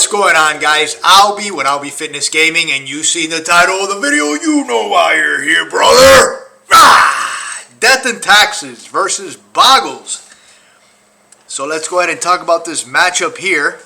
going on, guys? Albie with Albie Fitness Gaming, and you see the title of the video, you know why you're here, brother. Death and Taxes versus Bogles. So let's go ahead and talk about this matchup here.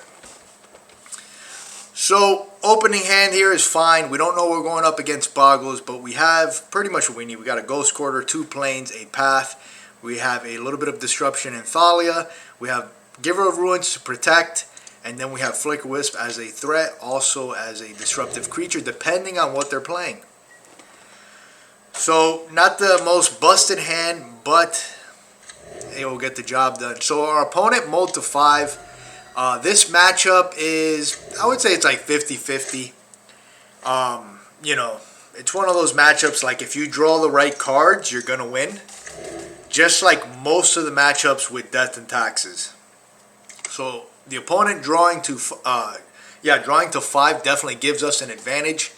So opening hand here is fine. We don't know we're going up against Bogles, but we have pretty much what we need. We got a Ghost Quarter, 2 planes, a Path. We have a little bit of Disruption in Thalia. We have Giver of Ruins to protect. And then we have Flicker Wisp as a threat, also as a disruptive creature, depending on what they're playing. So, not the most busted hand, but it will get the job done. So, our opponent mulled to 5. This matchup is, I would say it's like 50-50. You know, it's one of those matchups like if you draw the right cards, you're going to win. Just like most of the matchups with Death and Taxes. So, the opponent drawing to 5 definitely gives us an advantage.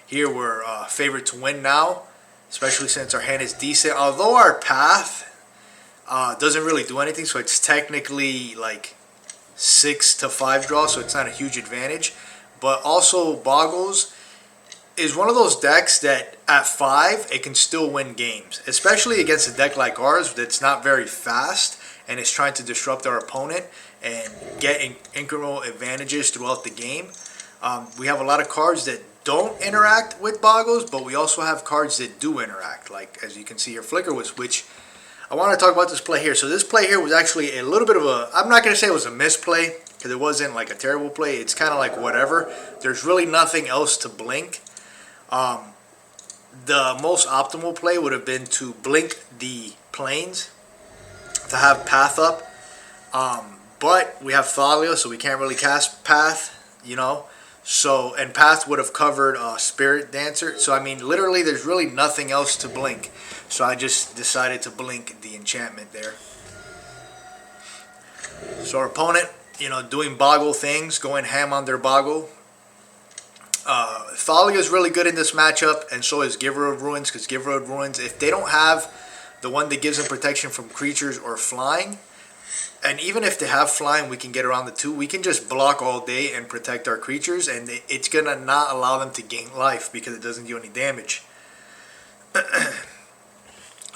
Here we're favored to win now, especially since our hand is decent. Although our Path doesn't really do anything, so it's technically like 6-5 draw, so it's not a huge advantage. But also Bogles is one of those decks that at 5 it can still win games, especially against a deck like ours that's not very fast and is trying to disrupt our opponent and get incremental advantages throughout the game. We have a lot of cards that don't interact with Bogles, but we also have cards that do interact, like as you can see here, Flicker Wisp, which I want to talk about this play here. So this play here was actually a little bit of a, I'm not going to say it was a misplay, because it wasn't like a terrible play. It's kind of like whatever. There's really nothing else to blink. The most optimal play would have been to blink the planes, to have Path up. But we have Thalia, so we can't really cast Path, you know. So, and Path would have covered Spirit Dancer. So, I mean, literally, there's really nothing else to blink. So, I just decided to blink the enchantment there. So, our opponent, you know, doing Boggle things, going ham on their Boggle. Thalia is really good in this matchup, and so is Giver of Ruins, because Giver of Ruins, if they don't have the one that gives them protection from creatures or flying, and even if they have flying, we can get around the 2. We can just block all day and protect our creatures, and it's going to not allow them to gain life because it doesn't do any damage.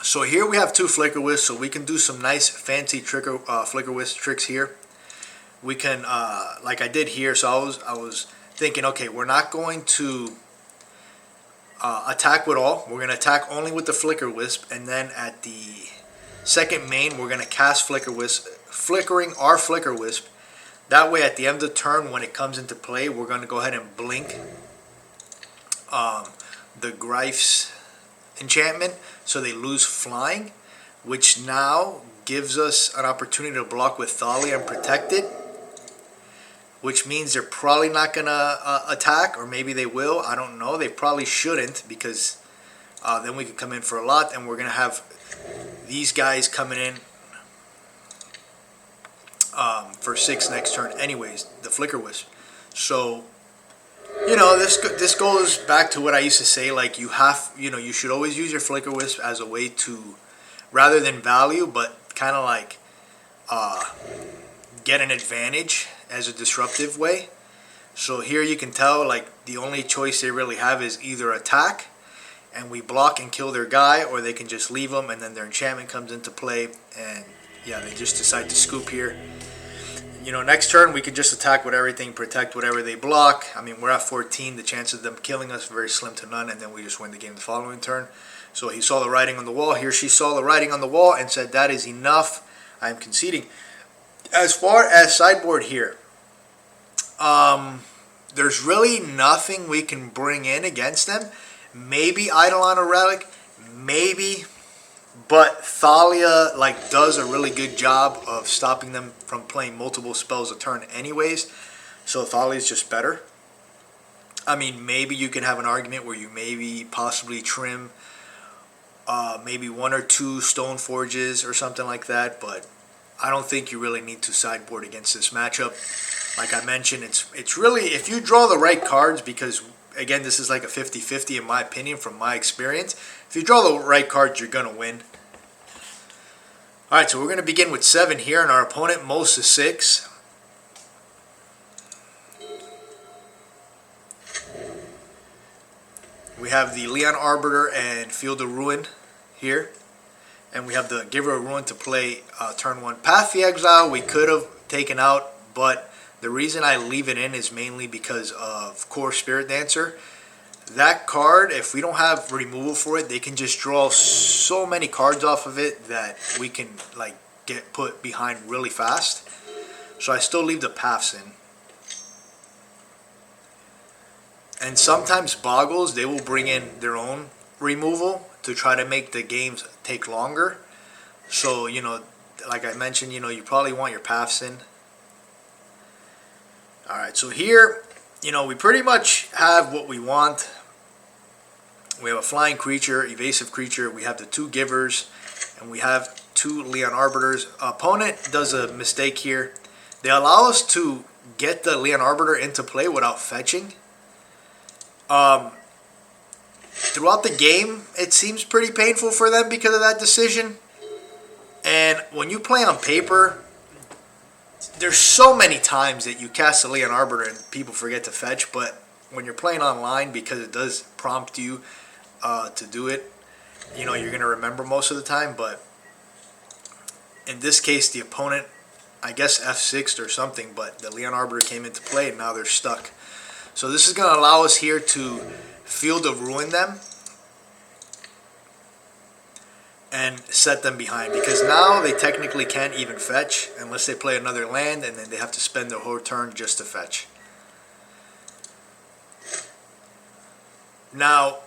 So here we have 2 Flicker Wisps, so we can do some nice fancy Flicker Wisp tricks here. We can, like I did here, so I was thinking, okay, we're not going to attack with all. We're going to attack only with the Flicker Wisp, and then at the second main, we're going to cast Flicker Wisp, flickering our Flicker Wisp. That way, at the end of the turn, when it comes into play, we're going to go ahead and blink the Greif's enchantment, so they lose flying, which now gives us an opportunity to block with Thalia and protect it, which means they're probably not going to attack, or maybe they will. I don't know. They probably shouldn't, because then we could come in for a lot, and we're going to have these guys coming in for 6 next turn anyways, the Flicker Wisp. So, you know, this goes back to what I used to say, like you should always use your Flicker Wisp as a way to, rather than value, but kind of like get an advantage as a disruptive way. So here you can tell, like, the only choice they really have is either attack and we block and kill their guy, or they can just leave them and then their enchantment comes into play, and yeah, they just decide to scoop here. You know, next turn we can just attack with everything, protect whatever they block. I mean, we're at 14. The chances of them killing us are very slim to none, and then we just win the game the following turn. So he saw the writing on the wall. Here she saw the writing on the wall and said, that is enough. I am conceding. As far as sideboard here, there's really nothing we can bring in against them. Maybe Eidolon or Relic, maybe, but Thalia does a really good job of stopping them from playing multiple spells a turn anyways, so Thalia is just better. I mean, maybe you can have an argument where you maybe possibly trim maybe 1 or 2 Stone Forges or something like that, but I don't think you really need to sideboard against this matchup. Like I mentioned, it's really, if you draw the right cards, because again, this is like a 50-50 in my opinion from my experience. If you draw the right cards, you're going to win. Alright, so we're going to begin with 7 here, and our opponent most is 6. have the Leon Arbiter and Field of Ruin here. And we have the Giver of Ruin to play turn 1. Path the Exile we could have taken out, but the reason I leave it in is mainly because of Core Spirit Dancer. That card, if we don't have removal for it, they can just draw so many cards off of it that we can like get put behind really fast. So I still leave the paths in. And sometimes Bogles, they will bring in their own removal to try to make the games take longer. So, you know, like I mentioned, you know, you probably want your paths in. Alright, so here, you know, we pretty much have what we want. We have a flying creature, evasive creature, we have the 2 givers, and we have 2 Leon Arbiters. Opponent does a mistake here. They allow us to get the Leon Arbiter into play without fetching. Throughout the game, it seems pretty painful for them because of that decision. And when you play on paper, there's so many times that you cast a Leon Arbiter and people forget to fetch. But when you're playing online, because it does prompt you to do it, you know, you're going to remember most of the time. But in this case, the opponent, I guess F6'd or something, but the Leon Arbiter came into play and now they're stuck. So this is going to allow us here to Field of Ruin them and set them behind, because now they technically can't even fetch unless they play another land, and then they have to spend their whole turn just to fetch. Now,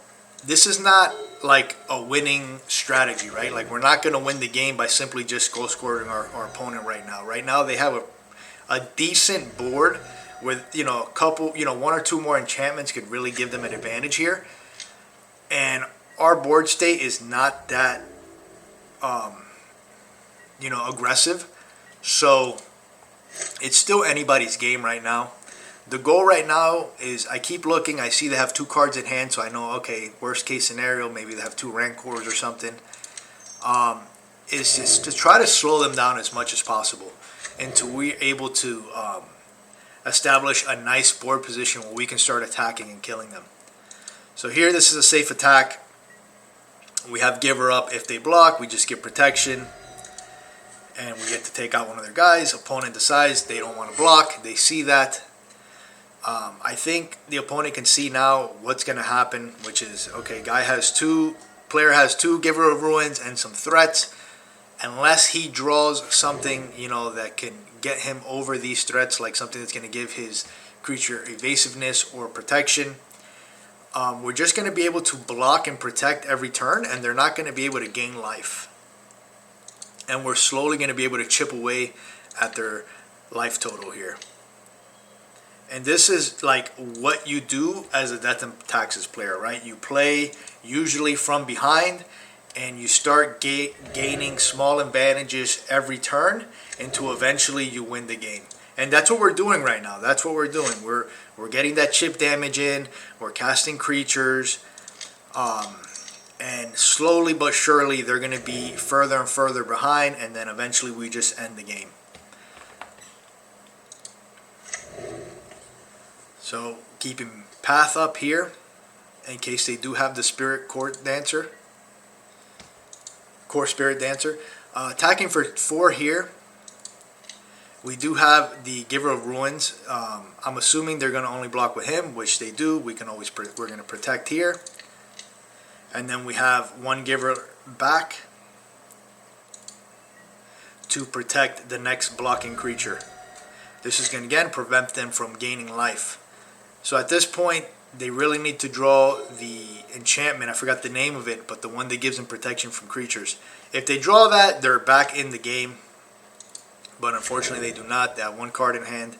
this is not like a winning strategy, right? Like, we're not going to win the game by simply just goal scoring our opponent right now. Right now, they have a decent board with, you know, a couple, you know, 1 or 2 more enchantments could really give them an advantage here. And our board state is not that, you know, aggressive. So it's still anybody's game right now. The goal right now is, I keep looking, I see they have 2 cards in hand, so I know, okay, worst case scenario, maybe they have 2 Rancors or something. Is just to try to slow them down as much as possible until we're able to establish a nice board position where we can start attacking and killing them. So here, this is a safe attack. We have Giver up. If they block, we just get protection, and we get to take out one of their guys. Opponent decides they don't want to block. They see that. I think the opponent can see now what's going to happen, which is, okay, player has 2 Giver of Ruins and some threats. Unless he draws something, you know, that can get him over these threats, like something that's going to give his creature evasiveness or protection, we're just going to be able to block and protect every turn, and they're not going to be able to gain life. And we're slowly going to be able to chip away at their life total here. And this is like what you do as a Death and Taxes player, right? You play usually from behind, and you start gaining small advantages every turn until eventually you win the game. And that's what we're doing right now. That's what we're doing. We're getting that chip damage in. We're casting creatures. And slowly but surely, they're going to be further and further behind, and then eventually we just end the game. So keeping Path up here in case they do have the Core Spirit Dancer. Attacking for 4 here. We do have the Giver of Ruins. I'm assuming they're going to only block with him, which they do. We're going to protect here. And then we have 1 Giver back to protect the next blocking creature. This is going to, again, prevent them from gaining life. So at this point, they really need to draw the enchantment. I forgot the name of it, but the one that gives them protection from creatures. If they draw that, they're back in the game. But unfortunately, they do not. They have 1 card in hand.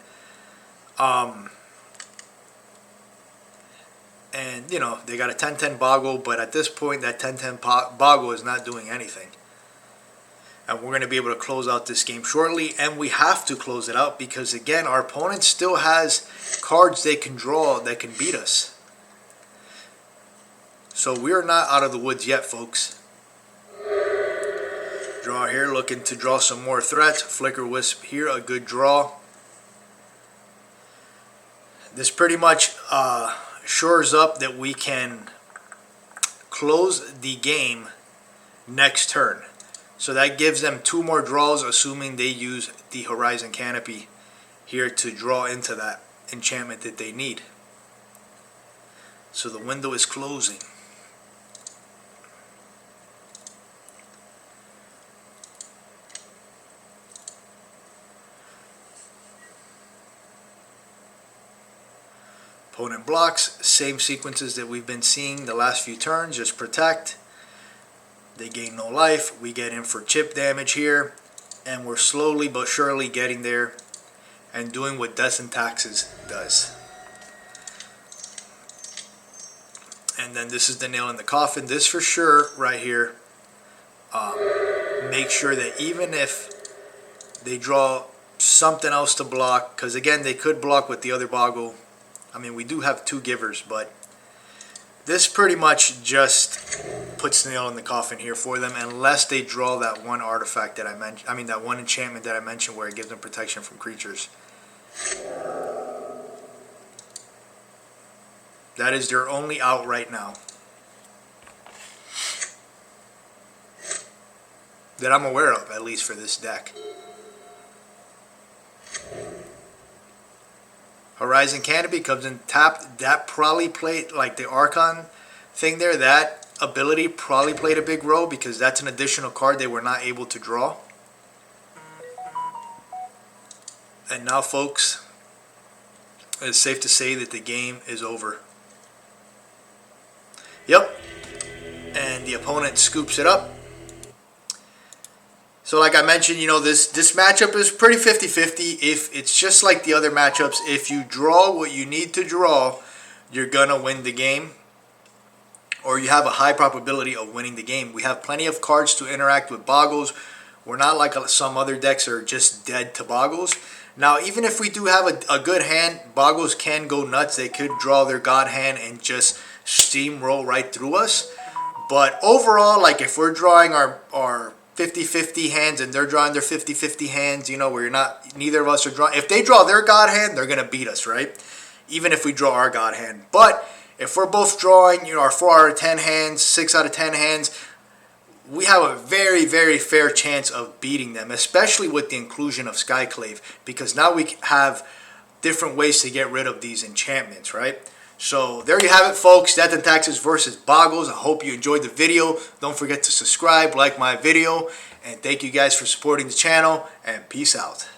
And, you know, they got a 10-10 Boggle, but at this point, that 10-10 Boggle is not doing anything. And we're going to be able to close out this game shortly, and we have to close it out because, again, our opponent still has cards they can draw that can beat us. So we are not out of the woods yet, folks. Draw here, looking to draw some more threats. Flicker Wisp here, a good draw. This pretty much shores up that we can close the game next turn. So that gives them 2 more draws, assuming they use the Horizon Canopy here to draw into that enchantment that they need. So the window is closing. Opponent blocks, same sequences that we've been seeing the last few turns, just protect. They gain no life, we get in for chip damage here, and we're slowly but surely getting there and doing what Death and Taxes does. And then this is the nail in the coffin. This for sure right here, make sure that even if they draw something else to block, because again they could block with the other Boggle. I mean, we do have 2 givers, but this pretty much just puts the nail in the coffin here for them, unless they draw that one artifact that I mentioned. I mean, that one enchantment that I mentioned where it gives them protection from creatures. That is their only out right now that I'm aware of, at least for this deck. Horizon Canopy comes in tapped. That probably played, like the Archon thing there, that ability probably played a big role because that's an additional card they were not able to draw. And now, folks, it's safe to say that the game is over. Yep. And the opponent scoops it up. So like I mentioned, you know, this matchup is pretty 50-50. If it's just like the other matchups, if you draw what you need to draw, you're going to win the game. Or you have a high probability of winning the game. We have plenty of cards to interact with Bogles. We're not like some other decks that are just dead to Bogles. Now, even if we do have a good hand, Bogles can go nuts. They could draw their God hand and just steamroll right through us. But overall, like if we're drawing our 50-50 hands and they're drawing their 50-50 hands, you know, where neither of us are drawing. If they draw their God hand, they're going to beat us, right? Even if we draw our God hand. But if we're both drawing, you know, our 4 out of 10 hands, 6 out of 10 hands, we have a very, very fair chance of beating them, especially with the inclusion of Skyclave, because now we have different ways to get rid of these enchantments, right? So there you have it, folks. Death and Taxes versus Bogles. I hope you enjoyed the video. Don't forget to subscribe, like my video, and thank you guys for supporting the channel, and peace out.